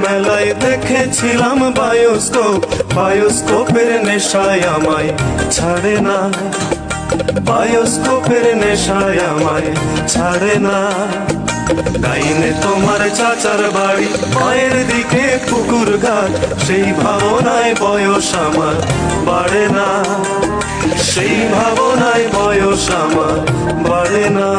মেলায় দেখেছিলাম বায়োস্কোপ, বায়োস্কোপের নেশায় আমায় ছাড়ে না, বায়োস্কোপের নেশায় আমায় ছাড়ে না। ডাইনে তোমার চাচার বাড়ি, মায়ের দিকে পুকুর ঘাট, সেই ভাবনায় বয়স আমার বাড়ে না, সেই ভাবনায় বয়স আমার বাড়ে না।